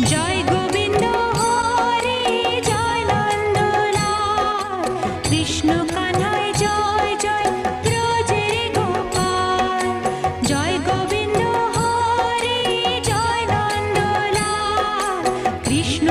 জয় গোবিন্দ হরে জয় নন্দলাল কৃষ্ণ কানায় জয় জয় ব্রজের গোপাল জয় গোবিন্দ হরে জয় নন্দলাল কৃষ্ণ